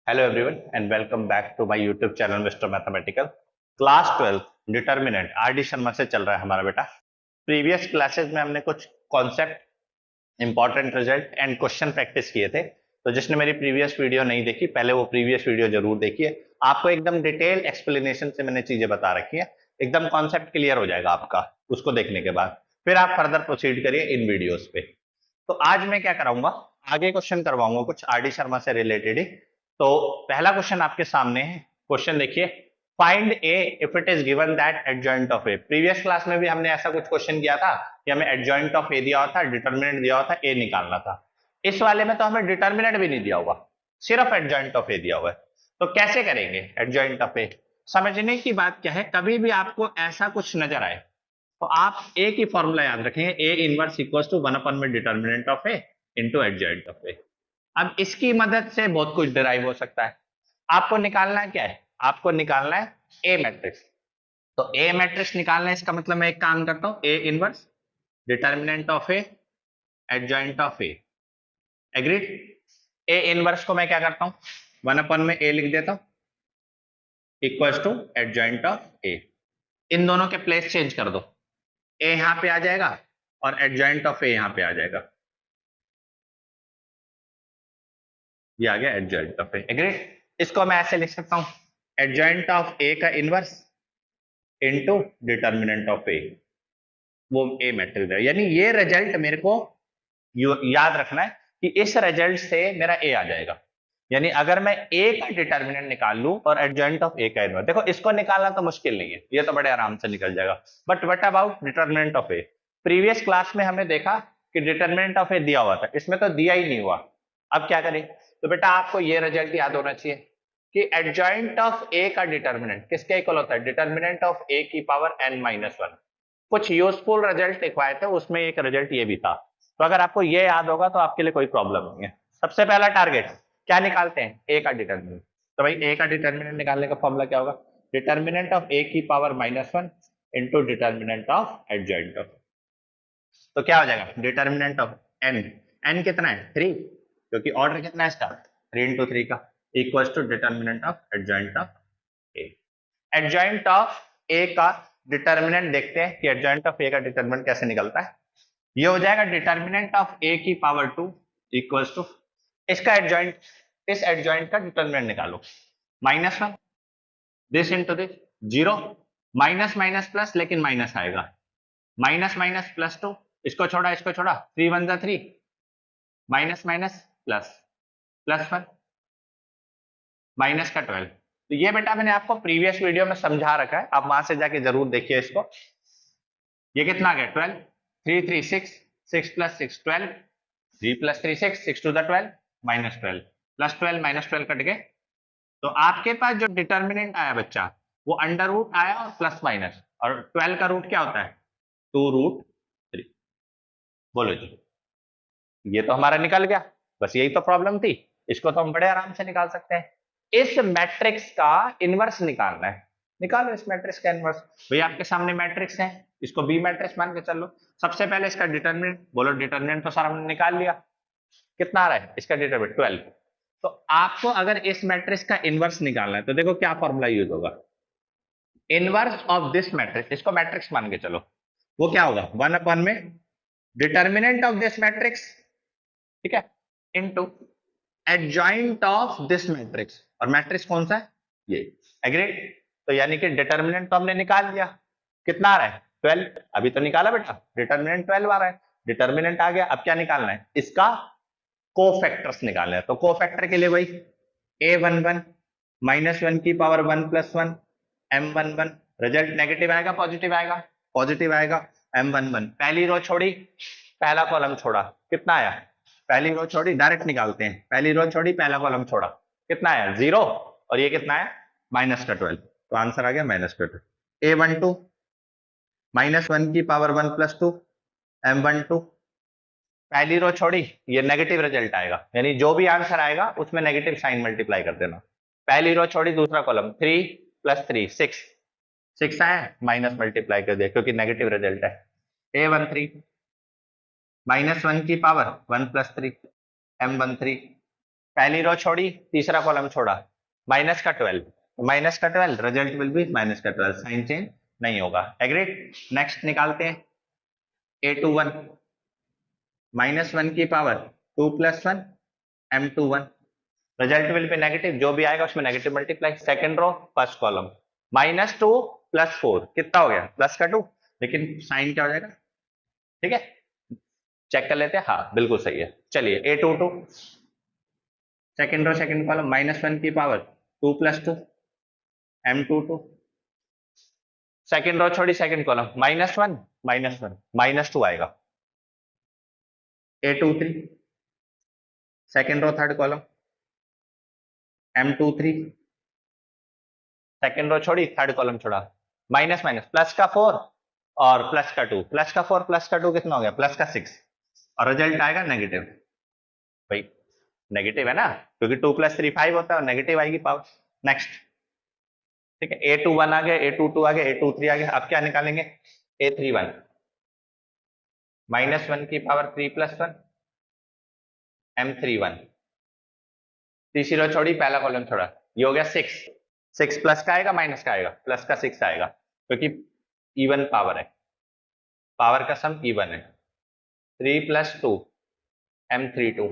Hello everyone and welcome back to my YouTube channel mister mathematical. Class 12 determinant R D Sharma से चल रहा है हमारा बेटा। प्रीवियस क्लासेस में हमने कुछ concept, important result and question practice किए थे। तो जिसने मेरी प्रीवियस वीडियो नहीं देखी, पहले वो प्रीवियस वीडियो जरूर देखिए। आपको एकदम डिटेल एक्सप्लेनेशन से मैंने चीजें बता रखी है, एकदम कॉन्सेप्ट क्लियर हो जाएगा आपका उसको देखने के बाद। फिर आप फर्दर प्रोसीड करिए इन वीडियोस पे। तो आज मैं क्या कराऊंगा, आगे क्वेश्चन करवाऊंगा कुछ आर डी शर्मा से रिलेटेड ही। तो पहला क्वेश्चन आपके सामने है। क्वेश्चन देखिए, find A if it is given that adjoint of A. Previous class में भी हमने ऐसा कुछ क्वेश्चन किया था कि हमें एडजॉइंट ऑफ ए दिया हुआ था, डिटरमिनेंट दिया हुआ था, ए निकालना था। इस वाले में तो हमें डिटरमिनेंट भी नहीं दिया हुआ, सिर्फ एडजॉइंट ऑफ ए दिया हुआ है। तो कैसे करेंगे एडजॉइंट ऑफ ए? समझने की बात क्या है, कभी भी आपको ऐसा कुछ नजर आए तो आप ए की फॉर्मूला याद रखेंगे, ए इनवर्स इक्वल्स टू 1 में determinant of A into adjoint of A. अब इसकी मदद से बहुत कुछ डिराइव हो सकता है। आपको निकालना है क्या है, आपको निकालना है ए मैट्रिक्स। तो ए मैट्रिक्स निकालना है, इसका मतलब मैं एक काम करता हूं, A inverse determinant of A adjoint of A. Agreed? A inverse को मैं क्या करता हूं, 1 में ए लिख देता हूं इक्वल्स टू एडजॉइंट ऑफ ए। इन दोनों के प्लेस चेंज कर दो, ए यहां पे आ जाएगा और एडजॉइंट ऑफ ए यहां पे आ जाएगा। ये आ गया एडजॉइंट ऑफ ए। एग्रीड? इसको मैं ऐसे लिख सकता हूं, एडजॉइंट ऑफ ए का इनवर्स इनटू डिटरमिनेंट ऑफ ए, वो ए मैट्रिक्स है। यानी ये रिजल्ट मेरे को याद रखना है कि इस रिजल्ट से मेरा ए आ जाएगा। यानी अगर मैं ए का डिटरमिनेंट निकाल लूं और एडजॉइंट ऑफ ए का इनवर्स, देखो इसको निकालना तो मुश्किल नहीं है, ये तो बड़े आराम से निकल जाएगा। But what about determinant of A? Previous class में हमने देखा कि डिटरमिनेंट ऑफ ए दिया हुआ था, इसमें तो दिया ही नहीं हुआ। अब क्या करें? तो बेटा आपको ये रिजल्ट याद होना चाहिए कि एडजॉइंट ऑफ ए का डिटरमिनेंट किसके इक्वल होता है, डिटरमिनेंट ऑफ ए की पावर n-1। कुछ यूजफुल रिजल्ट लिखवाए थे, उसमें एक रिजल्ट ये भी था। तो अगर आपको ये याद होगा तो आपके लिए कोई प्रॉब्लम नहीं है। सबसे पहला टारगेट क्या निकालते हैं, ए का डिटरमिनेंट। तो भाई ए का डिटरमिनेंट निकालने का फॉर्मूला क्या होगा, डिटरमिनेंट ऑफ ए की power -1 into determinant of adjoint of. तो क्या हो जाएगा, डिटरमिनेंट ऑफ n कितना है 3, क्योंकि ऑर्डर कितना है इसका 3 into 3 का, equals to determinant of adjoint of A. Adjoint of A का डिटरमिनेंट देखते हैं कि एडजॉइंट ऑफ ए का डिटरमिनेंट कैसे निकलता है। ये हो जाएगा डिटरमिनेंट ऑफ ए की पावर 2 इक्वल्स टू इसका एडजॉइंट, इस एडजॉइंट का डिटरमिनेंट निकालो, -1 this into this 0, minus minus plus, लेकिन माइनस आएगा, माइनस माइनस प्लस 2, इसको छोड़ा इसको छोड़ा, 3 1 3, माइनस माइनस प्लस, +1 माइनस का 12। तो ये बेटा मैंने आपको प्रीवियस वीडियो में समझा रखा है, आप वहां से जाके जरूर देखिए इसको। ये कितना आ गया 12, 3 3 6, 6 + 6 12, 3 + 3 6, 6 to the 12 -12, +12 -12 कट गए। तो आपके पास जो डिटरमिनेंट आया बच्चा, वो अंडर रूट आया और प्लस माइनस, और 12 का रूट क्या होता है 2√3। बोलो जी, ये तो हमारा निकल गया। बस यही तो प्रॉब्लम थी, इसको तो हम बड़े आराम से निकाल सकते हैं। इस मैट्रिक्स का इनवर्स निकालना है, निकालो इस मैट्रिक्स का इनवर्स। भाई आपके सामने मैट्रिक्स है, इसको बी मैट्रिक्स मान के चलो। सबसे पहले इसका डिटरमिनेंट, बोलो डिटरमिनेंट तो सारा हमने निकाल लिया, कितना आ रहा है इसका डिटरमिनेंट 12। तो आपको अगर इस मैट्रिक्स का इनवर्स निकालना है तो देखो क्या फॉर्मूला यूज होगा, इनवर्स ऑफ दिस मैट्रिक्स, इसको मैट्रिक्स मान के चलो, वो क्या होगा 1 में डिटरमिनेंट ऑफ दिस मैट्रिक्स, ठीक है, into adjoint of this matrix. और मैट्रिक्स कौन सा है, ये। एग्रीड? तो यानी कि डिटरमिनेंट तो हमने निकाल लिया, कितना आ रहा है 12, अभी तो निकाला बेटा, डिटरमिनेंट 12 आ रहा है, डिटरमिनेंट आ गया। अब क्या निकालना है, इसका कोफैक्टर्स निकालना है। तो कोफैक्टर के लिए वही a11 -1 की पावर 1 + 1 m11, रिजल्ट नेगेटिव आएगा पॉजिटिव आएगा, पॉजिटिव आएगा, m11। पहली रो छोड़ी पहला कॉलम छोड़ा, कितना आया, पहली रो छोड़ी, डायरेक्ट निकालते हैं, पहली रो छोड़ी पहला कॉलम छोड़ा, कितना आया 0, और ये कितना है -12। तो आंसर आ गया -12। a12 -1 की पावर 1 + 2 m12, पहली रो छोड़ी, ये नेगेटिव रिजल्ट आएगा, यानी जो भी आंसर आएगा उसमें नेगेटिव साइन मल्टीप्लाई कर देना। पहली रो छोड़ी दूसरा कॉलम, 3 + 3 6, 6 आया, माइनस मल्टीप्लाई कर दिया क्योंकि नेगेटिव रिजल्ट है। a13 -1 की पावर 1 + 3 m13, पहली रो छोड़ी, तीसरा कॉलम छोड़ा, माइनस का 12, माइनस का 12, रिजल्ट विल बी माइनस का 12, साइन चेंज नहीं होगा। एग्रीड। नेक्स्ट निकालते हैं a21 -1 की power 2 + 1 m21, result will be negative, जो भी आएगा उसमें negative multiply. Second row first column, -2 + 4 कितना हो गया, प्लस का 2, लेकिन साइन क्या हो जाएगा, ठीक है, चेक कर लेते हैं, हाँ बिल्कुल सही है। चलिए a22 second row second column, -1 की पावर 2 + 2 m22, सेकंड रो छोड़ी सेकंड कॉलम, -1 -1 -2 आएगा। a23 second row third column, m23 second row छोड़ी थर्ड कॉलम छोड़ा, माइनस माइनस, प्लस का 4 और प्लस का 2, प्लस का 4 प्लस का 2 कितना हो गया, प्लस का 6, और रिजल्ट आएगा नेगेटिव। भाई नेगेटिव है ना, क्योंकि 2 + 3 5 होता है और नेगेटिव आएगी पावर। नेक्स्ट, ठीक है, a21 आ गया, a22 आ गया, a23 आ गया। अब क्या निकालेंगे, a31 -1 की पावर 3 + 1 m31, तीसरी रो छोड़ी पहला कॉलम छोड़ा, ये हो गया 6, 6 प्लस का आएगा माइनस का आएगा, प्लस का 6 आएगा, क्योंकि इवन पावर है, पावर का सम इवन है। 3 + 2 m32,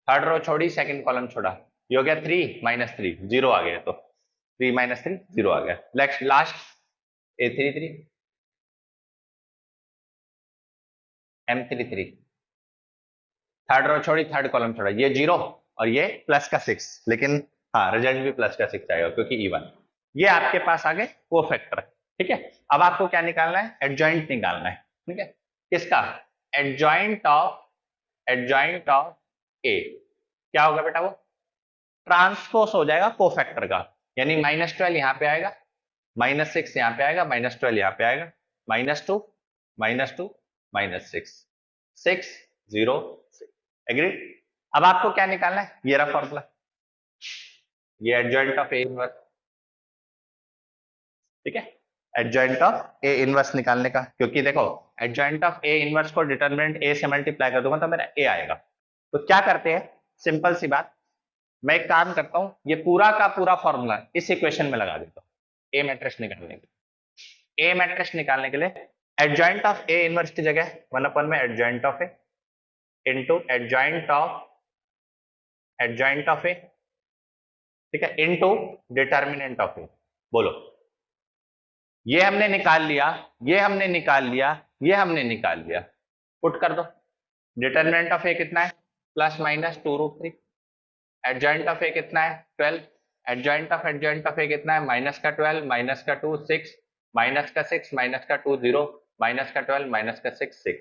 थर्ड रो छोड़ी सेकंड कॉलम छोड़ा, ये हो गया 3 - 3 0 आ गया, तो 3 - 3 0 आ गया। Next last a33 m33, third row छोड़ी थर्ड कॉलम छोड़ा, ये 0 और ये प्लस का 6, लेकिन हाँ रिजल्ट भी प्लस का 6 आएगा क्योंकि इवन। ये आपके पास आगे कोफैक्टर, ठीक है। अब आपको क्या निकालना है, एडजॉइंट निकालना है, ठीक है। किसका, एडजॉइंट ऑफ ए, क्या होगा बेटा, वो ट्रांसपोज हो जाएगा कोफैक्टर का, यानी -12 यहाँ पे आएगा, -6 यहाँ पे आएगा, -12 यहाँ पे आएगा, -2 -2 -6 6 0 6, एग्रीड। अब आपको क्या निकालना है, ये रहा फॉर्मूला, ये एडजॉइंट ऑफ ए इनवर्स, ठीक है, एडजॉइंट ऑफ ए इनवर्स निकालने का, क्योंकि देखो एडजॉइंट ऑफ ए इनवर्स को डिटरमिनेंट ए से मल्टीप्लाई कर दूंगा तो मेरा ए आएगा। तो क्या करते हैं, सिंपल सी बात, मैं एक काम करता हूं, ये पूरा का पूरा फॉर्मूला इस इक्वेशन में लगा देता हूं, ए मैट्रिक्स निकालने के लिए। ए मैट्रिक्स निकालने के लिए एडजॉइंट ऑफ ए इनवर्स की जगह 1/, में adjoint of A into adjoint of A, ठीक है, इनटू डिटर्मिनेंट ऑफ ए। बोलो, ये हमने निकाल लिया, ये हमने निकाल लिया, ये हमने निकाल लिया, पुट कर दो। डिटर्मिनेंट ऑफ ए कितना है, ±2√3, एडजॉइंट ऑफ ए कितना है 12, एडजॉइंट ऑफ ए कितना है, -12 -2 6, -6 -2 0, -12 -6 6,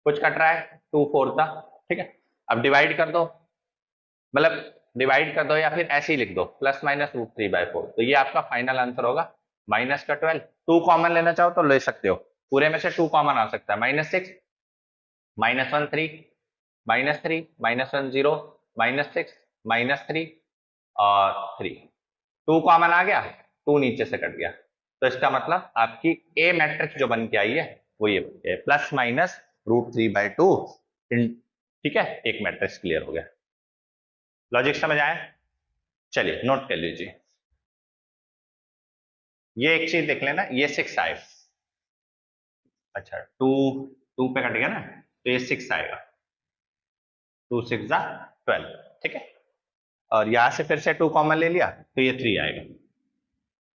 कुछ कट रहा है 2 4 था, ठीक है। अब डिवाइड कर दो, मतलब डिवाइड कर दो या फिर ऐसे ही लिख दो, ±√3/4, तो ये आपका फाइनल आंसर होगा -12। 2 कॉमन लेना चाहो तो ले सकते हो, पूरे में से 2 कॉमन आ सकता है, -6 -1 3 -3 -1 0 -6 -3 और 3, 2 कॉमन आ गया, 2 नीचे से कट गया, तो इसका मतलब आपकी ए मैट्रिक्स जो बन के आई है वो ये बन के ±√3/2, ठीक है, एक मैट्रिक्स क्लियर हो गया। लॉजिक समझ आया, चलिए नोट कर लीजिए। ये एक चीज देख लेना, ये 6 आएगा, अच्छा 2 पे कट गया ना, तो ये 6 आएगा, 2 6 12, ठीक है, और यहां से फिर से 2 कॉमन ले लिया तो ये 3 आएगा।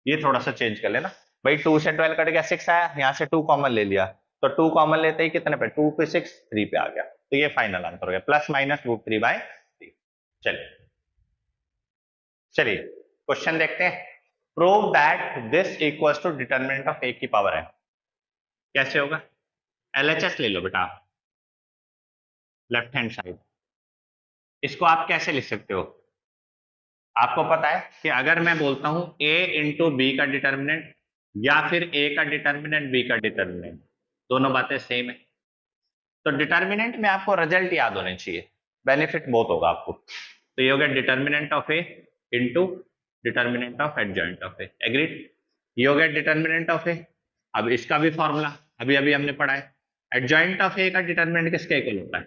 ये थोड़ा सा चेंज कर लेना भाई, 2 से 12 कट गया, 6 आया, यहां से 2 कॉमन ले लिया, तो 2 कॉमन लेते ही कितने पे, 2 पे 6 3 पे आ गया, तो ये फाइनल आंसर हो गया ±√3/3। चलिए क्वेश्चन देखते हैं। Prove that this equals to determinant of A की पावर है। कैसे होगा, LHS ले लो बेटा, लेफ्ट हैंड साइड, इसको आप कैसे लिख सकते हो, आपको पता है कि अगर मैं बोलता हूं a इंटू बी का डिटर्मिनेंट या फिर a का डिटर्मिनेंट b का डिटर्मिनेंट, दोनों बातें सेम है, तो डिटर्मिनेंट में आपको रिजल्ट याद होने चाहिए, बेनिफिट बहुत होगा आपको। तो ये हो गया determinant of A into determinant of adjoint of A, agreed. ये हो गया डिटर्मिनेंट ऑफ ए। अब इसका भी फॉर्मूला अभी अभी हमने पढ़ा है, एडजॉइंट ऑफ ए का डिटर्मिनेंट किसके इक्वल होता है,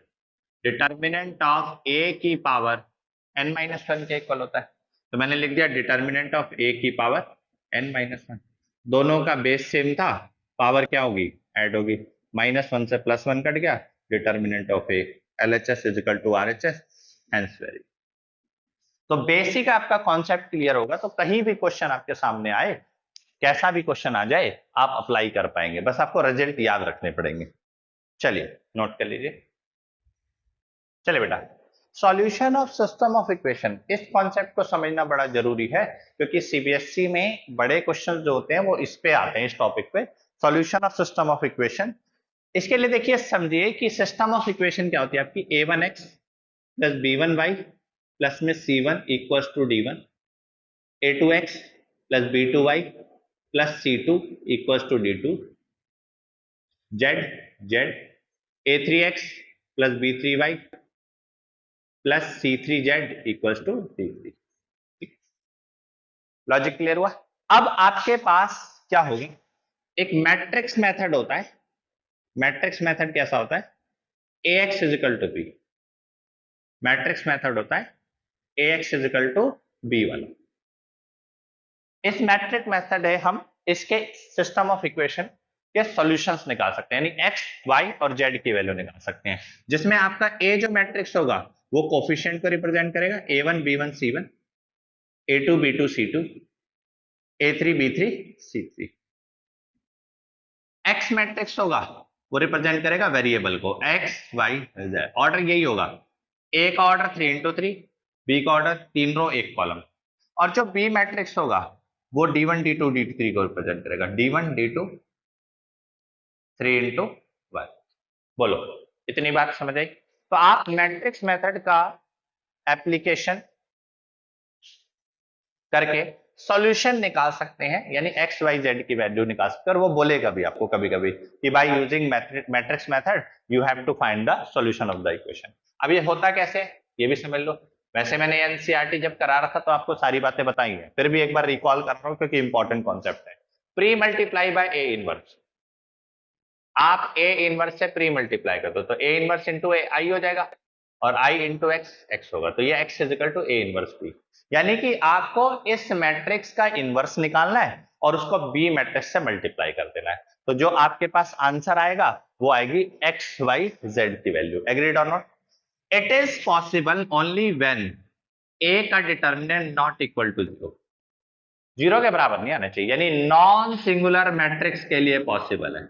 डिटर्मिनेंट ऑफ ए की पावर n-1 के इक्वल होता है। तो मैंने लिख दिया डिटर्मिनेंट ऑफ a की पावर n-1, दोनों का बेस सेम था, पावर क्या होगी, ऐड होगी, -1 से +1 कट गया, determinant of a LHS is equal to RHS, hence very. तो बेसिक आपका कॉन्सेप्ट क्लियर होगा तो कहीं भी क्वेश्चन आपके सामने आए, कैसा भी क्वेश्चन आ जाए, आप अप्लाई कर पाएंगे, बस आपको रिजल्ट याद रखने पड़ेंगे। चलिए नोट कर लीजिए। चलिए बेटा, solution of system of equation, इस कॉन्सेप्ट को समझना बड़ा जरूरी है क्योंकि सीबीएसई में बड़े क्वेश्चन जो होते हैं वो इस पे आते हैं, इस टॉपिक पे, solution of system of equation. इसके लिए देखिए समझिए कि सिस्टम ऑफ इक्वेशन क्या होती है आपकी, a1x प्लस b1y प्लस में c1 equals to d1, a2x plus b2y plus c2 equals to d2, z a3x plus b3y plus c3z equals to d3। Logic clear हुआ? अब आपके पास क्या होगी, एक मैट्रिक्स मेथड होता है। मैट्रिक्स मेथड कैसा होता है, ax is equal to b, matrix method होता है ax is equal to b वाला। इस मैट्रिक मेथड है, हम इसके सिस्टम ऑफ इक्वेशन के सॉल्यूशंस निकाल सकते हैं, यानी x, y और z की वैल्यू निकाल सकते हैं, जिसमें आपका a जो मैट्रिक्स होगा वो कोफिशिएंट को रिप्रेजेंट करेगा, a1 b1 c1, a2 b2 c2, a3 b3 c3। x matrix होगा वो रिप्रेजेंट करेगा वेरिएबल को, x y z। ऑर्डर यही होगा, a का ऑर्डर 3 into 3, b का ऑर्डर 3 रो 1 कॉलम, और जो b मैट्रिक्स होगा वो d1 d2 d3 को रिप्रेजेंट करेगा, d1 d2 3 into 1। बोलो इतनी बात समझ आई? तो आप मैट्रिक्स मेथड का एप्लीकेशन करके सॉल्यूशन निकाल सकते हैं, यानी x y z की वैल्यू निकाल सकते हैं, और वो बोलेगा भी आपको कभी कभी कि by using matrix method you have to find the solution of the equation. अब ये होता कैसे, ये भी समझ लो। वैसे मैंने एनसीईआरटी जब करा रखा तो आपको सारी बातें बताई हैं, फिर भी एक बार रिकॉल कर रहा हूं क्योंकि इंपॉर्टेंट कॉन्सेप्ट है। Pre multiply by A inverse, आप ए इनवर्स से प्री मल्टीप्लाई कर दो तो ए इनवर्स इंटू ए आई हो जाएगा, और आई इंटू एक्स एक्स होगा, तो ये X is equal to A inverse B. यानी कि आपको इस मैट्रिक्स का इनवर्स निकालना है और उसको बी मैट्रिक्स से मल्टीप्लाई कर देना है, तो जो आपके पास आंसर आएगा वो आएगी एक्स वाई जेड की वैल्यू। एग्रीड और not? It is possible only when ए का डिटर्मिनेंट नॉट इक्वल टू 0, 0 के बराबर नहीं आना चाहिए, यानी नॉन सिंगुलर मैट्रिक्स के लिए पॉसिबल है,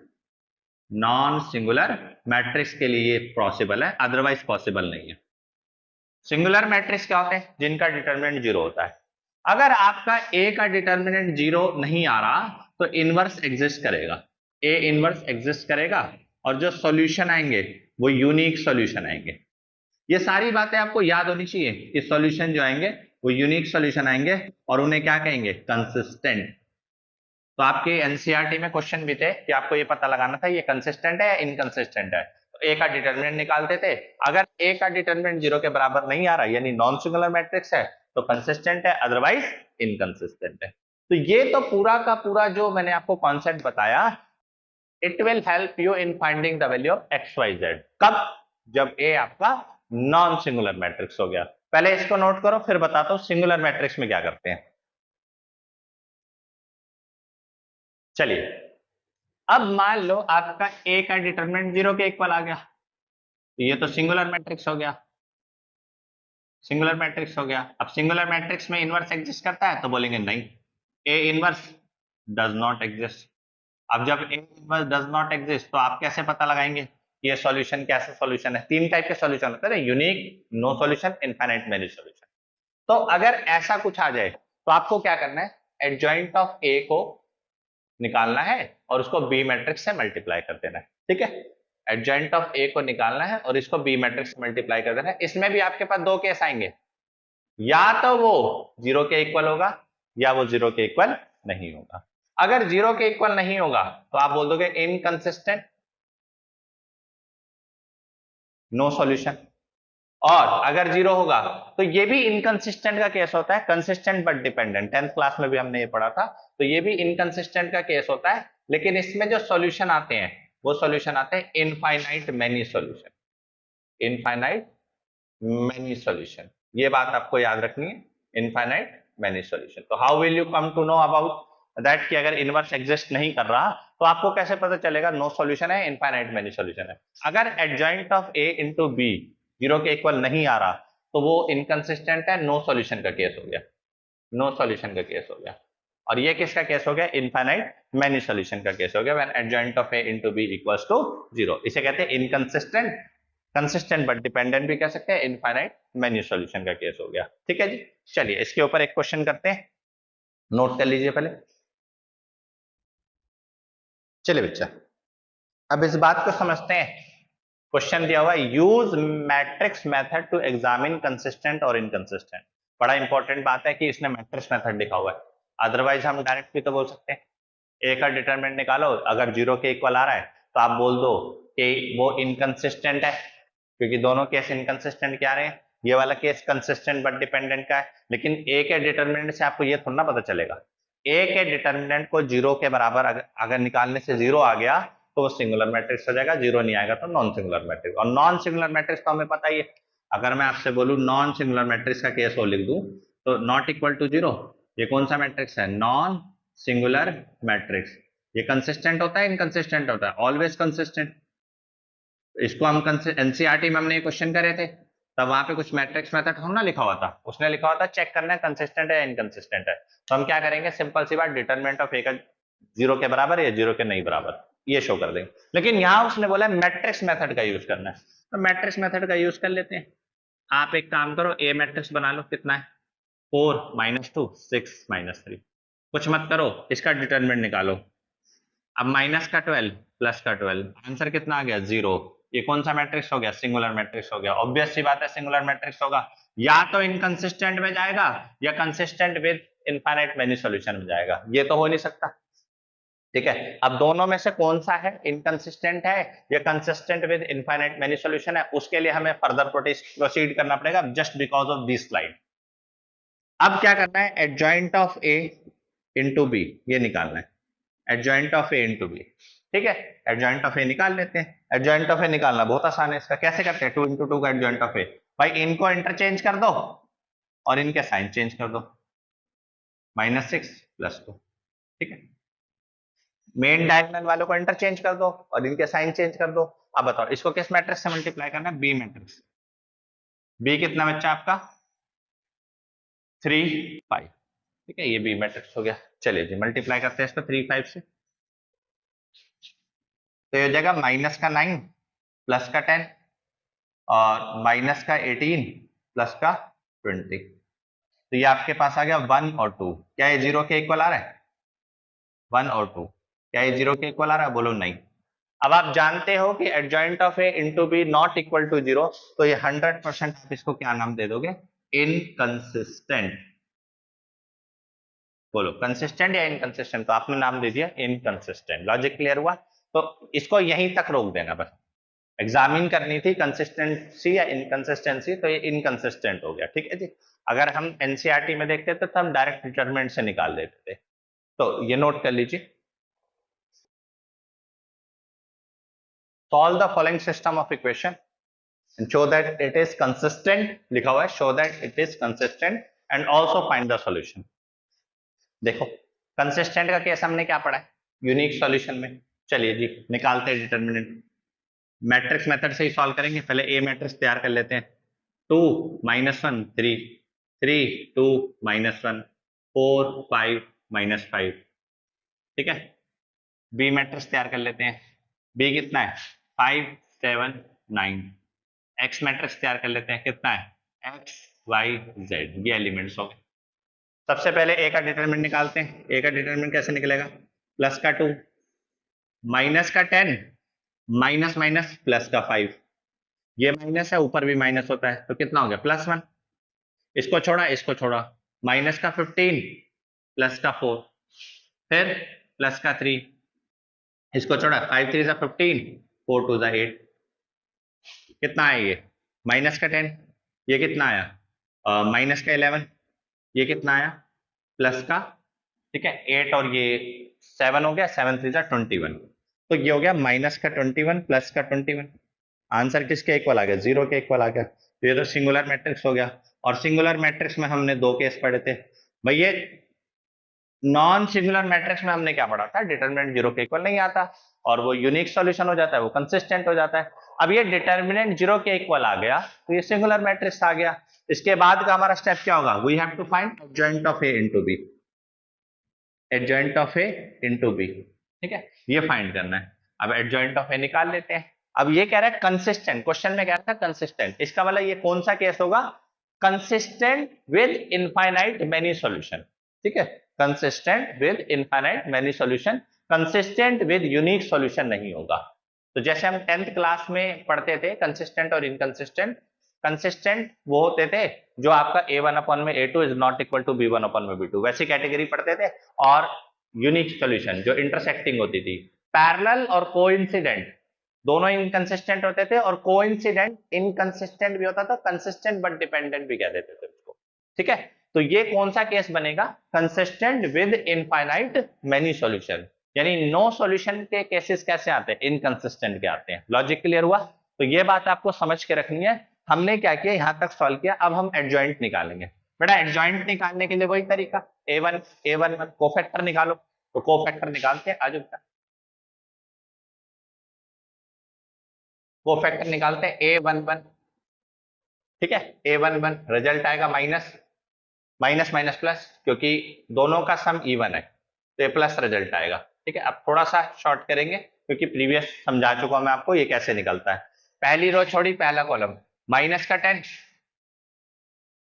नॉन सिंगुलर मैट्रिक्स के लिए पॉसिबल है, अदरवाइज पॉसिबल नहीं है। सिंगुलर मैट्रिक्स क्या होते हैं, जिनका डिटर्मिनेंट 0 होता है। अगर आपका ए का डिटर्मिनेंट 0 नहीं आ रहा तो इनवर्स एग्जिस्ट करेगा, ए इनवर्स एग्जिस्ट करेगा, और जो सॉल्यूशन आएंगे वो यूनिक सॉल्यूशन आएंगे। ये सारी बातें आपको याद होनी चाहिए कि सॉल्यूशन जो आएंगे वो यूनिक सॉल्यूशन आएंगे, और उन्हें क्या कहेंगे, कंसिस्टेंट। तो आपके एनसीईआरटी में क्वेश्चन भी थे कि आपको ये पता लगाना था ये कंसिस्टेंट है या इनकंसिस्टेंट है, तो ए का डिटर्मिनेंट निकालते थे। अगर ए का डिटर्मिनेंट 0 के बराबर नहीं आ रहा यानी नॉन सिंगुलर मैट्रिक्स है तो कंसिस्टेंट है, अदरवाइज इनकंसिस्टेंट है। तो ये तो पूरा का पूरा जो मैंने आपको कॉन्सेप्ट बताया, it will help you in finding the value of X Y Z. कब? जब ए आपका नॉन सिंगुलर मैट्रिक्स हो गया। पहले इसको नोट करो फिर बताता हूं सिंगुलर मैट्रिक्स में क्या करते हैं। चलिए अब मान लो आपका ए का डिटरमिनेंट 0 के इक्वल आ गया, तो ये तो सिंगुलर मैट्रिक्स हो गया, सिंगुलर मैट्रिक्स हो गया। अब सिंगुलर मैट्रिक्स में इनवर्स एग्जिस्ट करता है तो बोलेंगे नहीं, A inverse does not exist. अब जब A inverse does not exist तो आप कैसे पता लगाएंगे ये सॉल्यूशन कैसा सॉल्यूशन है? तीन टाइप के सॉल्यूशन होते हैं, unique, no solution, infinite many solution. तो अगर ऐसा कुछ आ जाए तो आपको क्या करना है, एडजॉइंट ऑफ ए को निकालना है और उसको बी मैट्रिक्स से मल्टीप्लाई कर देना है। ठीक है, एडजॉइंट ऑफ ए को निकालना है और इसको बी मैट्रिक्स से मल्टीप्लाई कर देना है। इसमें भी आपके पास दो केस आएंगे, या तो वो 0 के इक्वल होगा या वो 0 के इक्वल नहीं होगा। अगर 0 के इक्वल नहीं होगा तो आप बोल दोगे इनकंसिस्टेंट, नो सॉल्यूशन। और अगर 0 होगा तो ये भी इनकंसिस्टेंट का केस होता है, consistent but dependent, 10th class में भी हमने ये पढ़ा था। तो ये भी इनकंसिस्टेंट का केस होता है, लेकिन इसमें जो सॉल्यूशन आते हैं वो सॉल्यूशन आते हैं infinite many solution, infinite many solution. ये बात आपको याद रखनी है, इनफाइनाइट मैनी सॉल्यूशन। तो how will you come to know about that कि अगर इनवर्स एग्जिस्ट नहीं कर रहा तो आपको कैसे पता चलेगा नो सॉल्यूशन है, इनफाइनाइट मैनी सॉल्यूशन है। अगर adjoint of A into B 0 के इक्वल नहीं आ रहा तो वो इनकंसिस्टेंट है, नो सॉल्यूशन का केस हो गया, नो सॉल्यूशन का केस हो गया। और ये किसका केस हो गया, इनफाइनाइट मैनी सॉल्यूशन का केस हो गया, when adjoint of A into B equals to 0। इसे कहते हैं इनकंसिस्टेंट, कंसिस्टेंट बट डिपेंडेंट भी कह सकते हैं, इनफाइनाइट मैनी सॉल्यूशन का केस हो गया। ठीक है जी, चलिए इसके ऊपर एक क्वेश्चन करते हैं, नोट कर लीजिए पहले। चलिए बच्चा अब इस बात को समझते हैं। क्वेश्चन दिया हुआ है use matrix method to examine consistent और इनकंसिस्टेंट। बड़ा इंपॉर्टेंट बात है कि इसने मैट्रिक्स मेथड लिखा हुआ है, अदरवाइज हम डायरेक्ट भी तो बोल सकते हैं ए का डिटरमिनेंट निकालो, अगर 0 के इक्वल आ रहा है तो आप बोल दो कि वो इनकंसिस्टेंट है, क्योंकि दोनों केस इनकंसिस्टेंट क्या रहे हैं, ये वाला केस कंसिस्टेंट बट डिपेंडेंट का है। लेकिन ए के डिटरमिनेंट से आपको ये थोड़ा ना पता चलेगा, ए के डिटरमिनेंट को 0 के बराबर अगर निकालने से 0 आ गया तो वो सिंगुलर मैट्रिक्स हो जाएगा, 0 नहीं आएगा तो नॉन सिंगुलर मैट्रिक्स। और नॉन सिंगुलर मैट्रिक्स तो हमें पता ही है, अगर मैं आपसे बोलूं नॉन सिंगुलर मैट्रिक्स का केस हो लिख दूं तो नॉट इक्वल टू 0, ये कौन सा मैट्रिक्स है, नॉन सिंगुलर मैट्रिक्स। ये कंसिस्टेंट होता है, इनकंसिस्टेंट होता है, ऑलवेज कंसिस्टेंट। इसको हम एनसीईआरटी में हमने क्वेश्चन करे थे, तब वहां पे कुछ मैट्रिक्स मेथड हम ना लिखा हुआ था, उसने लिखा हुआ था चेक करना है कंसिस्टेंट है या इनकंसिस्टेंट है। तो हम क्या करेंगे, सिंपल सी बात, डिटरमिनेंट ऑफ ए का 0 के बराबर या 0 के नहीं बराबर, ये शो कर देंगे। लेकिन यहाँ उसने बोला मैट्रिक्स मेथड का यूज करना है, तो मैट्रिक्स मेथड का यूज कर लेते हैं। आप एक काम करो, ए मैट्रिक्स बना लो, कितना है 4 -2 6 -3, कुछ मत करो, इसका डिटरमिनेंट निकालो। अब माइनस का 12 प्लस का 12, आंसर कितना आ गया 0। ये कौन सा मैट्रिक्स हो गया, सिंगुलर मैट्रिक्स हो गया। ऑब्वियस सी बात है सिंगुलर मैट्रिक्स होगा, या तो इनकंसिस्टेंट में जाएगा या consistent with infinite many solution में जाएगा, ये तो हो नहीं सकता। ठीक है, अब दोनों में से कौन सा है, इनकंसिस्टेंट है या consistent with infinite many solution है, उसके लिए हमें फर्दर प्रोसीड करना पड़ेगा just because of this slide. अब क्या करना है, adjoint of A into B ये निकालना है, adjoint of A into B. ठीक है, एडजॉइंट ऑफ ए निकाल लेते हैं। एडजॉइंट ऑफ ए निकालना बहुत आसान है, इसका कैसे करते हैं, 2 × 2 का एडजॉइंट ऑफ ए। भाई इनको इंटरचेंज कर दो और इनके साइन चेंज कर दो, -6 + 2। ठीक है, मेन डायगोनल वालों को इंटरचेंज कर दो और इनके साइन चेंज कर दो। अब बताओ इसको किस मैट्रिक्स से मल्टीप्लाई करना है, बी मैट्रिक्स। बी कितना बच्चा आपका 3 5। ठीक है, ये बी मैट्रिक्स हो गया। चलिए जी मल्टीप्लाई करते हैं इसको 3 5 से, तो ये हो जाएगा माइनस का 9 प्लस का 10 और माइनस का 18 प्लस का 20। तो ये आपके पास आ गया 1 और 2। क्या ये 0 के इक्वल आ रहा है, 1 और 2, क्या ये 0 के इक्वल आ रहा है, बोलो नहीं। अब आप जानते हो कि adjoint of A into B not equal to 0, तो ये 100% आप इसको क्या नाम दे दोगे, इनकंसिस्टेंट। बोलो कंसिस्टेंट या इनकंसिस्टेंट, तो आपने नाम दे दिया इनकंसिस्टेंट। लॉजिक क्लियर हुआ, तो इसको यहीं तक रोक देना, बस एग्जामिन करनी थी कंसिस्टेंसी या इनकंसिस्टेंसी, तो ये इनकंसिस्टेंट हो गया। ठीक है जी, अगर हम एनसीईआरटी में देखते थे तो हम डायरेक्ट डिटरमिनेंट से निकाल देते थे, तो ये नोट कर लीजिए। Solve the following system of equation and show that it is consistent, लिखा हुआ है show that it is consistent and also find the solution। देखो कंसिस्टेंट का केस हमने क्या पढ़ा है, यूनिक सॉल्यूशन में। चलिए जी निकालते हैं डिटरमिनेंट, मैट्रिक्स मेथड से ही सॉल्व करेंगे। पहले ए मैट्रिक्स तैयार कर लेते हैं, 2 -1 3 3 2 -1 4 5 -5। ठीक है, बी मैट्रिक्स तैयार कर लेते हैं, बी कितना है 5 7 9। एक्स मैट्रिक्स तैयार कर लेते हैं, कितना है x y z, ये एलिमेंट्स हो गए। सबसे पहले ए का डिटरमिनेंट निकालते हैं। ए का डिटरमिनेंट कैसे निकलेगा, प्लस का 2 माइनस का 10 माइनस माइनस प्लस का 5, ये माइनस है ऊपर भी माइनस होता है, तो कितना हो गया +1। इसको छोड़ा इसको छोड़ा, माइनस का 15 प्लस का 4, फिर प्लस का 3, इसको छोड़ा 5 3 15 4 2 8। कितना है ये माइनस का 10, ये कितना आया माइनस का 11, ये कितना आया प्लस का, ठीक है 8 और ये 7 हो गया, 7 3 21। तो ये हो गया माइनस का 21 प्लस का 21। आंसर किसके इक्वल आ गया, 0 के इक्वल आ गया। ये तो सिंगुलर मैट्रिक्स हो गया। और सिंगुलर मैट्रिक्स में हमने 2 केस पढ़े थे भाई। ये नॉन सिंगुलर मैट्रिक्स में हमने क्या पढ़ा था, डिटरमिनेंट 0 के इक्वल नहीं आता और वो यूनिक सॉल्यूशन हो जाता है, वो कंसिस्टेंट हो जाता है। अब ये डिटरमिनेंट 0 के इक्वल आ गया तो ये सिंगुलर मैट्रिक्स आ गया। इसके बाद का हमारा स्टेप क्या होगा, we have to find adjoint of A into B, adjoint of A into B, ठीक है, ये फाइंड करना है। अब एडजॉइंट ऑफ ए निकाल लेते हैं। अब ये कह रहा है कंसिस्टेंट, क्वेश्चन में कह रहा था कंसिस्टेंट, इसका मतलब ये कौन सा केस होगा, consistent with infinite many solution, ठीक है, consistent with infinite many solution, consistent with unique solution नहीं होगा। तो जैसे हम 10th क्लास में पढ़ते थे कंसिस्टेंट और इनकंसिस्टेंट, कंसिस्टेंट वो होते थे जो आपका a1 अपॉन में a2 is not equal to b1 upon में b2, वैसी कैटेगरी पढ़ते थे। और यूनिक सॉल्यूशन जो इंटरसेक्टिंग होती थी, पैरेलल और कोइंसिडेंट दोनों इनकंसिस्टेंट होते थे, और कोइंसिडेंट इनकंसिस्टेंट भी होता था, कंसिस्टेंट बट डिपेंडेंट भी कह देते थे उसको, ठीक है। तो ये कौन सा केस बनेगा, consistent with infinite many solution, यानी नो सॉल्यूशन के केसेस कैसे आते हैं, इनकंसिस्टेंट के आते हैं। लॉजिक क्लियर हुआ। तो ये बात आपको समझ के रखनी है। हमने क्या किया, यहां तक सॉल्व किया, अब हम एडजॉइंट निकालेंगे। बेटा एडजॉइंट निकालने के लिए वही तरीका, a1 कोफैक्टर निकालो, तो कोफैक्टर निकालते हैं, आजो बेटा कोफैक्टर निकालते हैं a11, ठीक है, a11 रिजल्ट आएगा माइनस माइनस माइनस प्लस, क्योंकि दोनों का सम इवन है तो ये प्लस रिजल्ट आएगा, ठीक है। अब थोड़ा सा शॉर्ट करेंगे क्योंकि प्रीवियस समझा चुका हूं मैं आपको ये कैसे निकलता है। पहली रो छोड़ी पहला कॉलम, माइनस का 10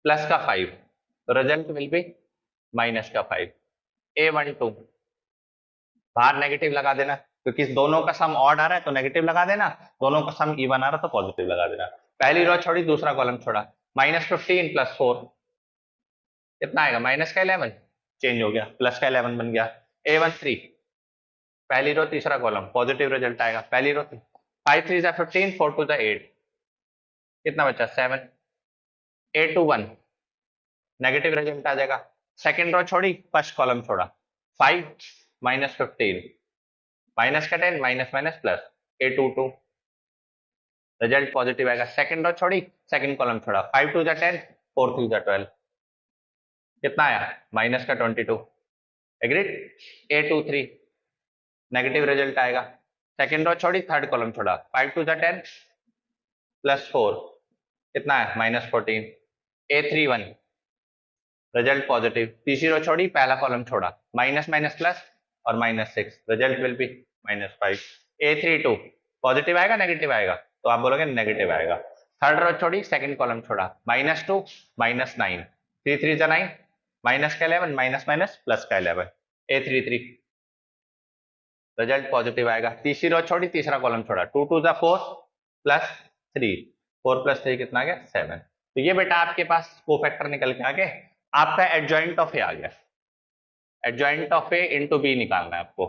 प्लस का 5, तो रिजल्ट विल बी माइनस का 5। a12 बाहर नेगेटिव लगा देना, क्योंकि दोनों का सम ऑड आ रहा है तो नेगेटिव लगा देना, दोनों का सम इवन आ रहा है तो पॉजिटिव लगा देना। पहली रो छोड़ी दूसरा कॉलम छोड़ा, -15 + 4 कितना आएगा, -11 चेंज हो गया, प्लस का 11 बन गया। a13 पहली रो तीसरा कॉलम पॉजिटिव रिजल्ट आएगा, पहली रो 5 3 15 4 2 8 कितना बचा 7। a21 नेगेटिव रिजल्ट आ जाएगा, सेकंड रो छोड़ी फर्स्ट कॉलम छोड़ा, 5 -15 माइनस का 10 minus minus plus, a22 result positive आएगा, सेकंड रो छोड़ी सेकंड कॉलम छोड़ा, 5 2 10 4 3 12 कितना आया माइनस का 22, एग्रीड। a23 नेगेटिव रिजल्ट आएगा, सेकंड रो छोड़ी थर्ड कॉलम छोड़ा, 5 2 10 + 4 कितना है -14। a31 रिजल्ट पॉजिटिव, तीसरी रो छोड़ी पहला कॉलम छोड़ा, माइनस माइनस प्लस और -6 result will B -5। a32 positive आएगा नेगेटिव आएगा, तो आप बोलोगे नेगेटिव आएगा। थर्ड रो छोड़ी सेकंड कॉलम छोड़ा, -2 -9 3 3 9 माइनस का 11 माइनस माइनस प्लस का 11, a33 रिजल्ट पॉजिटिव आएगा। तीसरी रो छोड़ी तीसरा कॉलम छोड़ा, 2 2 4 + 3 4 + 3 कितना आ गया 7। तो ये बेटा आपके पास कोफैक्टर निकल के आ गए, आपका एडजॉइंट ऑफ ए आ गया। Adjoint of A into B निकालना है आपको।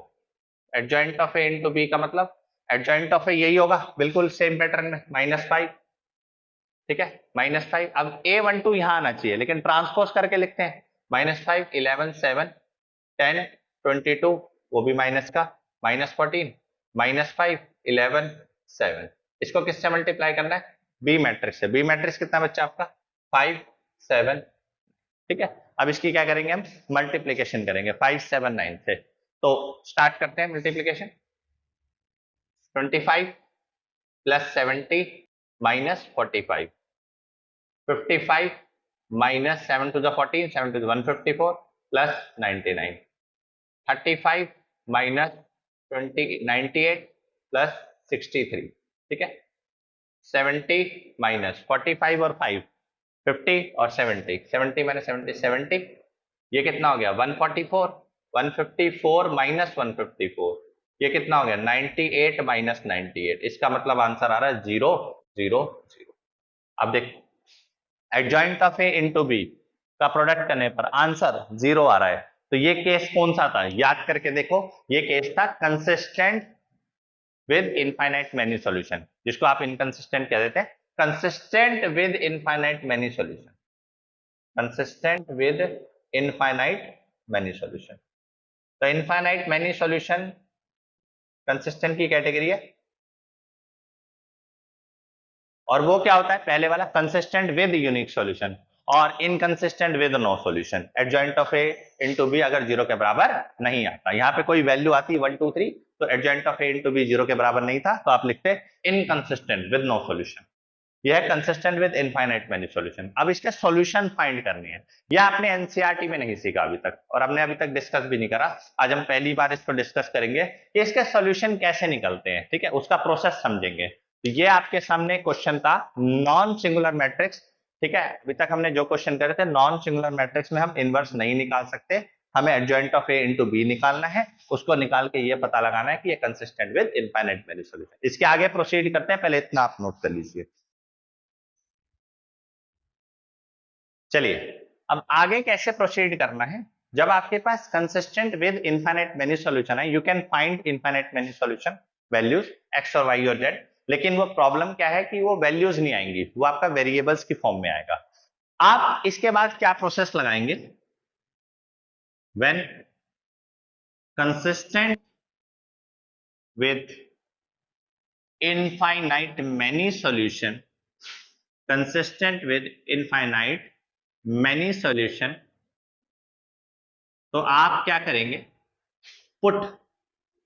Adjoint of A into B का मतलब एडजॉइंट ऑफ ए यही होगा, बिल्कुल सेम पैटर्न में, -5, ठीक है, -5। अब a12 यहां आना चाहिए लेकिन ट्रांसपोज करके लिखते हैं, -5 11 7 10 22 वो भी माइनस का, -14 -5 11 7। इसको किससे मल्टीप्लाई करना है, बी मैट्रिक्स से। बी मैट्रिक्स कितना बच्चा आपका 5 7, ठीक है। अब इसकी क्या करेंगे हम, मल्टीप्लीकेशन करेंगे 5 7 9 से। तो स्टार्ट करते हैं multiplication, 25 + 70 - 45, 55 - 7 to the 14 7 to the 154 + 99, 35 - 20 98 + 63, ठीक है। 70 - 45 और 5 50 और 70 70 - 70 70, ये कितना हो गया 144, 154 - 154 ये कितना हो गया 98 - 98। इसका मतलब आंसर आ रहा है 0 0 0। अब देख adjoint of A into B का प्रोडक्ट करने पर आंसर 0 आ रहा है, तो ये केस कौन सा था, याद करके देखो, ये केस था consistent with infinite many solution, जिसको आप इनकंसिस्टेंट कह देते हैं, consistent with infinite many solution, consistent with infinite many solution. तो इनफाइनाइट मेनी सॉल्यूशन कंसिस्टेंट की कैटेगरी है, और वो क्या होता है पहले वाला कंसिस्टेंट विद यूनिक सॉल्यूशन, और inconsistent with no solution, adjoint of A into B अगर 0 के बराबर नहीं आता, यहाँ पे कोई वैल्यू आती 1 2 3 तो adjoint of A into B 0 के बराबर नहीं था तो आप लिखते इनकंसिस्टेंट विद नो सॉल्यूशन। यह है consistent with infinite many solution. अब इसके सॉल्यूशन फाइंड करनी है, यह आपने एनसीईआरटी में नहीं सीखा अभी तक और हमने अभी तक डिस्कस भी नहीं करा। आज हम पहली बार इसको डिस्कस करेंगे कि इसके सॉल्यूशन कैसे निकलते हैं, ठीक है, उसका प्रोसेस समझेंगे। तो ये आपके सामने क्वेश्चन था नॉन सिंगुलर मैट्रिक्स, ठीक है। अभी तक हमने जो क्वेश्चन करे थे नॉन सिंगुलर मैट्रिक्स में हम इनवर्स नहीं निकाल सकते, हमें adjoint of A into B निकालना है, उसको निकाल के ये पता लगाना है कि ये consistent with infinite many solution. इसके आगे प्रोसीड करते हैं, पहले इतना आप नोट कर लीजिए। चलिए अब आगे कैसे प्रोसीड करना है, जब आपके पास consistent with infinite many solution है, you can find infinite many solution values x और वाई और जेड, लेकिन वो प्रॉब्लम क्या है कि वो वैल्यूज नहीं आएंगी, वो आपका वेरिएबल्स की फॉर्म में आएगा। आप इसके बाद क्या प्रोसेस लगाएंगे, when consistent with infinite many solution, consistent with infinite many solution, तो आप क्या करेंगे, पुट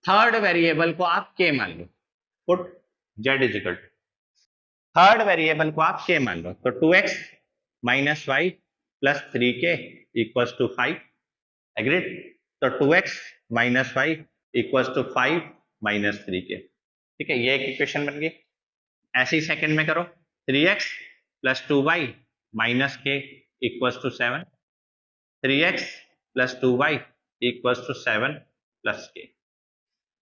थर्ड वेरिएबल को आप के मान लो, put z is equal to third variable को आप के मान लो, तो 2x minus y plus 3k equals to 5, agreed. तो 2x minus y equals to 5 minus 3k, ठीक है, ये एक इक्वेशन बन गई। ऐसे ही सेकंड में करो, 3x plus 2y minus k equals to 7, 3x plus 2y equals to 7 plus k,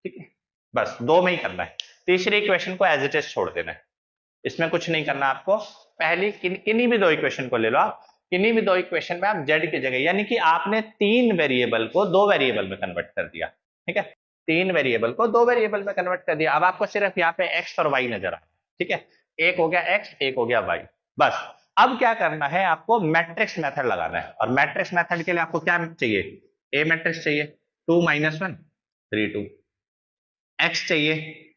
ठीक है, बस दो में ही करना है। तीसरी इक्वेशन को एज इट इज छोड़ देना है, इसमें कुछ नहीं करना आपको। पहली किन्हीं भी दो इक्वेशन को ले लो आप, किन्हीं भी दो इक्वेशन में आप z की जगह, यानी कि आपने तीन वेरिएबल को दो वेरिएबल में कन्वर्ट कर दिया, ठीक है, तीन वेरिएबल को दो वेरिएबल में कन्वर्ट कर दिया। अब आपको सिर्फ यहाँ पे x और y नजर आ, ठीक है, एक हो गया x एक हो गया y, बस। अब क्या करना है, आपको मैट्रिक्स मेथड लगाना है, और मैट्रिक्स मेथड के लिए आपको क्या चाहिए, ए मैट्रिक्स चाहिए, 2 माइनस 1 3 2, x चाहिए,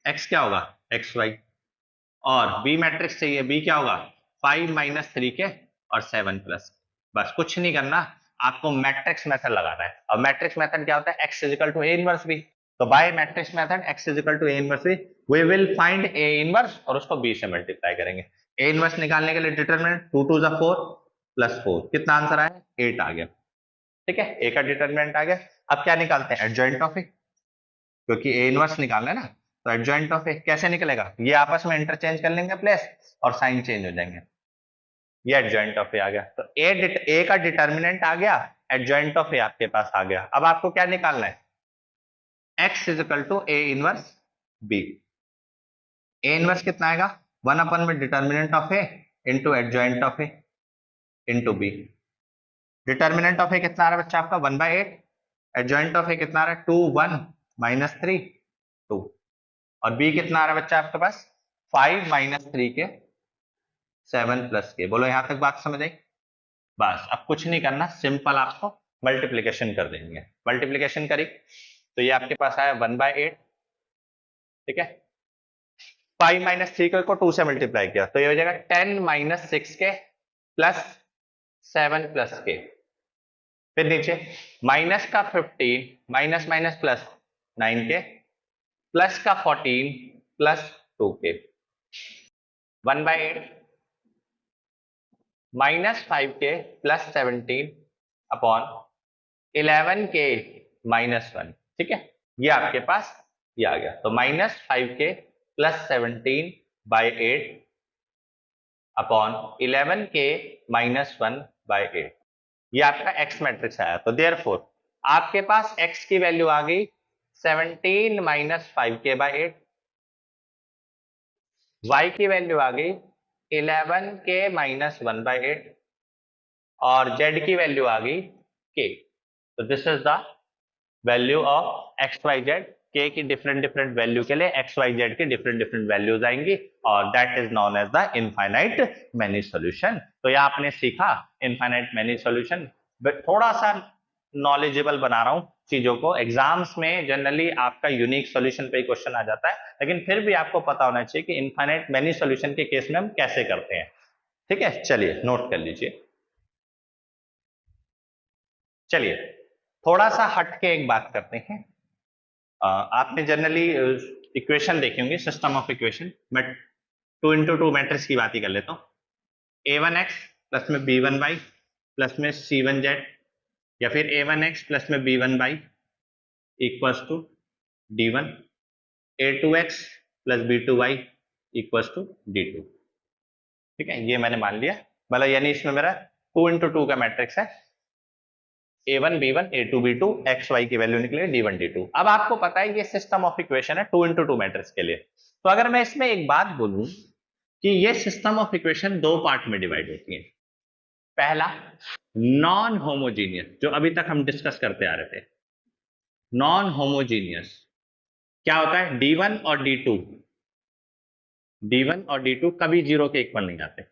x क्या होगा एक्स वाई, और बी मैट्रिक्स चाहिए, बी क्या होगा 5 माइनस 3k और 7 प्लस, बस कुछ नहीं करना, आपको मैट्रिक्स मेथड लगाना है। और मैट्रिक्स मेथड क्या होता है, x is equal to A inverse B, तो by matrix method x is equal to A inverse B we will find A inverse और उसको b से मल्टीप्लाई करेंगे। ए इनवर्स निकालने के लिए डिटरमिनेंट 2 2 जा 4 प्लस 4, कितना आंसर आया 8 आ गया, ठीक है, ए का डिटरमिनेंट आ गया। अब क्या निकालते हैं, एडजॉइंट ऑफ ए, क्योंकि ए इनवर्स निकालना है ना, तो एडजॉइंट ऑफ ए कैसे निकलेगा, ये आपस में इंटरचेंज कर लेंगे प्लेस और साइन चेंज हो जाएंगे, ये एडजॉइंट ऑफ ए आ गया। तो ए का डिटरमिनेंट आ गया, एडजॉइंट ऑफ ए आपके पास आ गया। अब आपको क्या निकालना है, x is equal to A inverse B, A inverse कितना आएगा 1 अपन में determinant of A into adjoint of A into B. Determinant of A कितना आ रहा है बच्चा आपका 1/8, एडजॉइंट ऑफ ए कितना आ रहा है 2 1 माइनस 3 2, और बी कितना आ रहा है बच्चा आपके पास 5 माइनस 3 के 7 प्लस के। बोलो यहां तक बात समझ आई, बस अब कुछ नहीं करना, सिंपल आपको मल्टीप्लीकेशन कर देंगे। मल्टीप्लीकेशन करी तो ये आपके पास आया 1/8, ठीक है, 5 माइनस 3 को 2 से मल्टीप्लाई किया तो ये हो जाएगा 10 माइनस 6 के प्लस 7 प्लस के, फिर नीचे माइनस का 15 माइनस माइनस प्लस 9 के प्लस का 14 प्लस 2 के, 1/8 माइनस 5 के प्लस 17 अपॉन 11 के माइनस 1, ठीक है, ये आपके पास ये आ गया। तो माइनस 5 के प्लस 17/8 अपॉन 11 के माइनस 1/8, ये आपका x मैट्रिक्स आया। तो देयरफॉर आपके पास x की वैल्यू आ गई 17 माइनस 5k/8, y की वैल्यू आ गई 11k माइनस 1/8 और z की वैल्यू आ गई k। तो this is the value of X Y Z, k की डिफरेंट डिफरेंट वैल्यू के लिए एक्स वाई जेड की डिफरेंट डिफरेंट वैल्यूज आएंगी और that is known as the infinite many solution. तो यह आपने सीखा इनफाइनाइट मैनी सॉल्यूशन, थोड़ा सा नॉलेजेबल बना रहा हूं चीजों को। एग्जाम्स में जनरली आपका यूनिक सॉल्यूशन पे ही क्वेश्चन आ जाता है, लेकिन फिर भी आपको पता होना चाहिए कि इनफाइनाइट मैनी सॉल्यूशन के केस में हम कैसे करते हैं, ठीक है। चलिए नोट कर लीजिए, चलिए थोड़ा सा हट के एक बात करते हैं। आपने जनरली इक्वेशन देखी होंगी, सिस्टम ऑफ इक्वेशन। मैं 2x2 मैट्रिक्स की बात ही कर लेता हूँ। a1x प्लस में b1y प्लस में c1z, या फिर a1x प्लस में b1y equals to d1, a2x plus b2y equals to d2। ठीक है, ये मैंने मान लिया, मतलब यानी इसमें मेरा 2x2 का मैट्रिक्स है। a1 b1 a2 b2 x y की वैल्यू निकलेगी d1 d2। अब आपको पता है ये सिस्टम ऑफ इक्वेशन है 2x2 मैट्रिक्स के लिए। तो अगर मैं इसमें एक बात बोलूं कि ये सिस्टम ऑफ इक्वेशन दो पार्ट में डिवाइड होती है। पहला नॉन होमोजीनियस, जो अभी तक हम डिस्कस करते आ रहे थे। नॉन होमोजीनियस क्या होता है? d1 और d2, d1 और d2 कभी जीरो के इक्वल नहीं आते,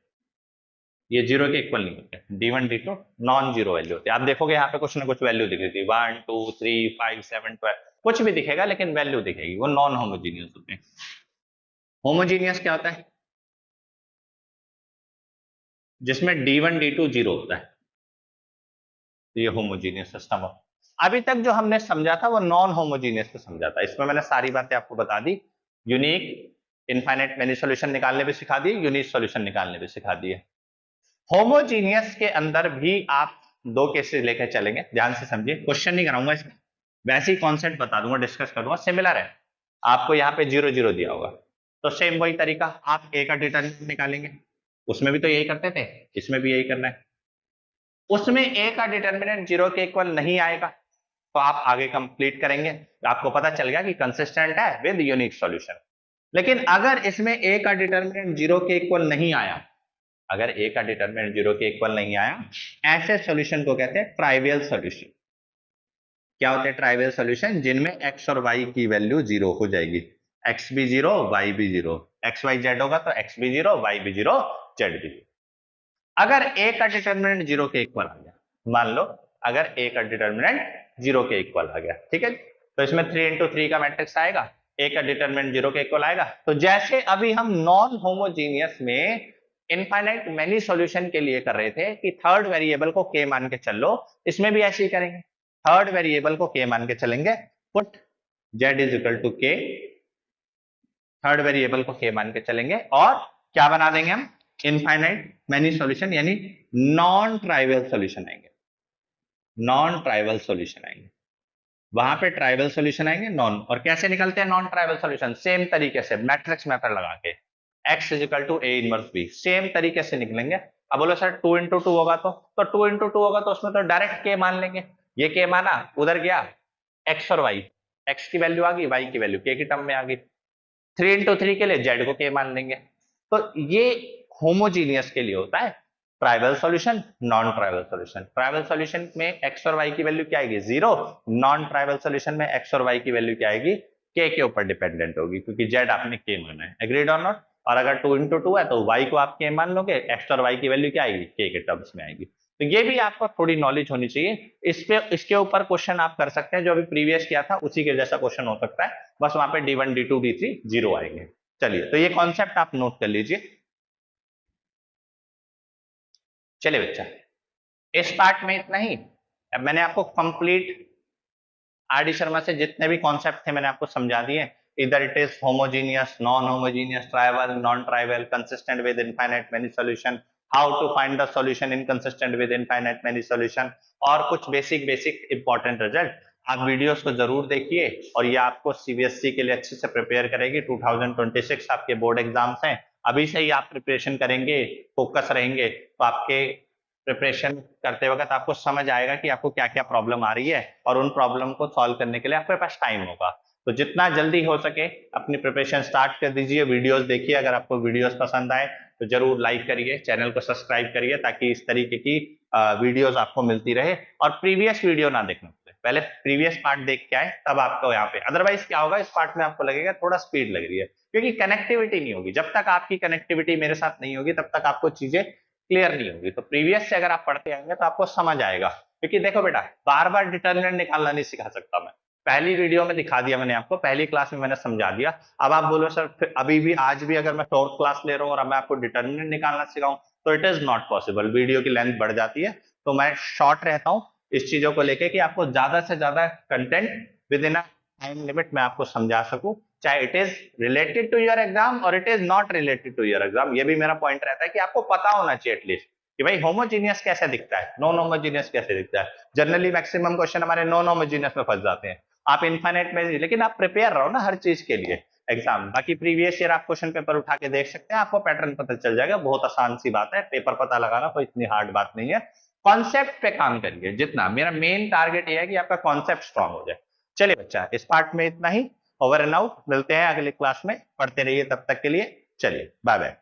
ये जीरो के इक्वल नहीं होते। d1 d2 non zero value होती है। आप देखोगे यहाँ पे कुछ ना कुछ वैल्यू दिख रही थी, 1 2 3 5 7 12 कुछ भी दिखेगा, लेकिन वैल्यू दिखेगी, वो नॉन होमोजीनियस होते हैं। होमोजीनियस क्या होता है? जिसमें d1 d2 जीरो होता है, तो ये होमोजीनियस सिस्टम है। अभी तक जो हमने समझा था वो नॉन होमोजीनियस को समझा था। इसमें मैंने सारी बातें आपको बता दी, यूनिक इनफाइनाइट मैनी सॉल्यूशन निकालने भी सिखा दिए, यूनिक सॉल्यूशन निकालने भी सिखा दिए। होमोजीनियस के अंदर भी आप दो केसेस लेकर चलेंगे, ध्यान से समझिए, क्वेश्चन नहीं कराऊंगा इसमें, वैसे ही कॉन्सेप्ट बता दूंगा, डिस्कस करूंगा। सिमिलर है, आपको यहाँ पे 0 0 दिया होगा, तो सेम वही तरीका, आप ए का डिटरमिनेंट निकालेंगे। उसमें भी तो यही करते थे, इसमें भी यही करना है। उसमें ए का डिटरमिनेंट 0 के इक्वल नहीं आएगा, तो आप आगे कंप्लीट करेंगे, आपको पता चल गया कि कंसिस्टेंट है विद यूनिक सॉल्यूशन। लेकिन अगर इसमें ए का डिटरमिनेंट 0 के इक्वल नहीं आया, अगर ए का डिटरमिनेंट 0 के इक्वल नहीं आया, ऐसे सॉल्यूशन को कहते हैं ट्राइवियल सॉल्यूशन। क्या होते हैं ट्राइवियल सॉल्यूशन? जिनमें x और y की वैल्यू 0 हो जाएगी, x भी 0 y भी 0, x y z होगा तो x भी 0 y भी 0 z भी 0। अगर a का डिटरमिनेंट 0 के इक्वल आ गया, मान लो अगर a का डिटरमिनेंट 0 के इक्वल आ गया, ठीक है, तो इसमें 3x3 का मैट्रिक्स आएगा, a का डिटरमिनेंट 0 के इक्वल आएगा। तो जैसे अभी हम नॉन होमोजीनियस में इनफाइनाइट मैनी सॉल्यूशन के लिए कर रहे थे कि थर्ड वेरिएबल को k मान के चल लो, इसमें भी ऐसे ही करेंगे, थर्ड वेरिएबल को k मान के चलेंगे, put z is equal to k, third variable को k मान के चलेंगे, और क्या बना देंगे हम? इनफाइनाइट मैनी सॉल्यूशन, यानी नॉन ट्राइवियल सॉल्यूशन आएंगे, नॉन ट्राइवियल सॉल्यूशन आएंगे, वहां पे ट्राइवियल सॉल्यूशन आएंगे नॉन। और कैसे निकलते हैं नॉन ट्राइवियल सॉल्यूशन? सेम तरीके से मैट्रिक्स मेथड लगा के, x is equal to a inverse b, same तरीके से निकलेंगे। अब बोलो सर 2x2 होगा, तो 2x2 होगा तो उसमें तो डायरेक्ट k मान लेंगे, ये k माना, उधर गया x और y, x की वैल्यू आ गई, y की वैल्यू k की टर्म में आ गई। 3x3 के लिए z को k मान लेंगे। तो ये होमोजीनियस के लिए होता है trivial solution, non trivial solution. Trivial solution में x और y की वैल्यू क्या आएगी? 0। नॉन ट्राइवल सॉल्यूशन में x और y की वैल्यू क्या आएगी? k के ऊपर डिपेंडेंट होगी, क्योंकि z आपने k माना है। एग्रीड और नॉट? और अगर 2x2 है तो y को आप k मान लोगे, x और y की वैल्यू क्या आएगी? k के टर्म्स में आएगी। तो ये भी आपको थोड़ी नॉलेज होनी चाहिए। इसके ऊपर क्वेश्चन आप कर सकते हैं, जो अभी प्रीवियस किया था उसी के जैसा क्वेश्चन हो सकता है, बस वहां पे d1 d2 d3 0 आएंगे। चलिए, तो ये कॉन्सेप्ट आप नोट कर लीजिए। चलिए बच्चा, इस पार्ट में इतना ही। अब मैंने आपको कंप्लीट आर डी शर्मा से जितने भी कॉन्सेप्ट थे मैंने आपको समझा दिए। इधर it is homogeneous, non homogeneous, trivial, non trivial, consistent with infinite many solution, how to find the solution inconsistent with infinite many solution, और कुछ बेसिक इंपॉर्टेंट रिजल्ट। आप वीडियोस को जरूर देखिए, और ये आपको सीबीएसई के लिए अच्छे से प्रिपेयर करेगी। 2026 आपके बोर्ड एग्जाम्स हैं, अभी से ही आप प्रिपरेशन करेंगे, फोकस रहेंगे, तो आपके प्रिपरेशन करते वक्त आपको समझ आएगा कि आपको क्या क्या प्रॉब्लम आ रही है, और उन प्रॉब्लम को सॉल्व करने के लिए आपके पास टाइम होगा। तो जितना जल्दी हो सके अपनी प्रिपरेशन स्टार्ट कर दीजिए, वीडियोस देखिए। अगर आपको वीडियोस पसंद आए तो जरूर लाइक करिए, चैनल को सब्सक्राइब करिए, ताकि इस तरीके की वीडियोस आपको मिलती रहे। और प्रीवियस वीडियो ना देखना पड़े, पहले प्रीवियस पार्ट देख के आए तब आपको यहाँ पे। अदरवाइज क्या होगा, इस पार्ट में आपको लगेगा थोड़ा स्पीड लग रही है, क्योंकि कनेक्टिविटी नहीं होगी। जब तक आपकी कनेक्टिविटी मेरे साथ नहीं होगी तब तक आपको चीजें क्लियर नहीं होगी। तो प्रीवियस से अगर आप पढ़ते आएंगे तो आपको समझ आएगा। क्योंकि देखो बेटा, बार बार डिटरमिनेंट निकालना नहीं सिखा सकता मैं, पहली वीडियो में दिखा दिया मैंने आपको, पहली क्लास में मैंने समझा दिया। अब आप बोलो सर फिर अभी भी आज भी अगर मैं 4th क्लास ले रहा हूँ और मैं आपको डिटरमिनेंट निकालना सिखाऊं, तो it is not possible, video की लेंथ बढ़ जाती है। तो मैं शॉर्ट रहता हूँ, इस चीजों को लेके कि आपको ज्यादा से ज्यादा content within time limit में आपको समझा सकूं, चाहे it is related to your exam और it is not related to your exam. ये भी मेरा पॉइंट रहता है कि आपको पता होना चाहिए एटलीस्ट कि भाई होमोजीनियस कैसे दिखता है, नॉन होमोजीनियस कैसे दिखता है। जनरली मैक्सिमम क्वेश्चन हमारे नॉन होमोजीनियस में फंस जाते हैं। आप इनफाइनाइट में, लेकिन आप प्रिपेयर रहो ना हर चीज के लिए एग्जाम। बाकी प्रीवियस ईयर आप क्वेश्चन पेपर उठा के देख सकते हैं, आपको पैटर्न पता चल जाएगा। बहुत आसान सी बात है, पेपर पता लगाना कोई इतनी हार्ड बात नहीं है। कॉन्सेप्ट पे काम करिए जितना, मेरा मेन टारगेट ये है कि आपका कॉन्सेप्ट स्ट्रांग हो जाए। चलिए बच्चा, इस पार्ट में इतना ही, ओवर एंड आउट। मिलते हैं अगले क्लास में, पढ़ते रहिए तब तक के लिए। चलिए बाय बाय।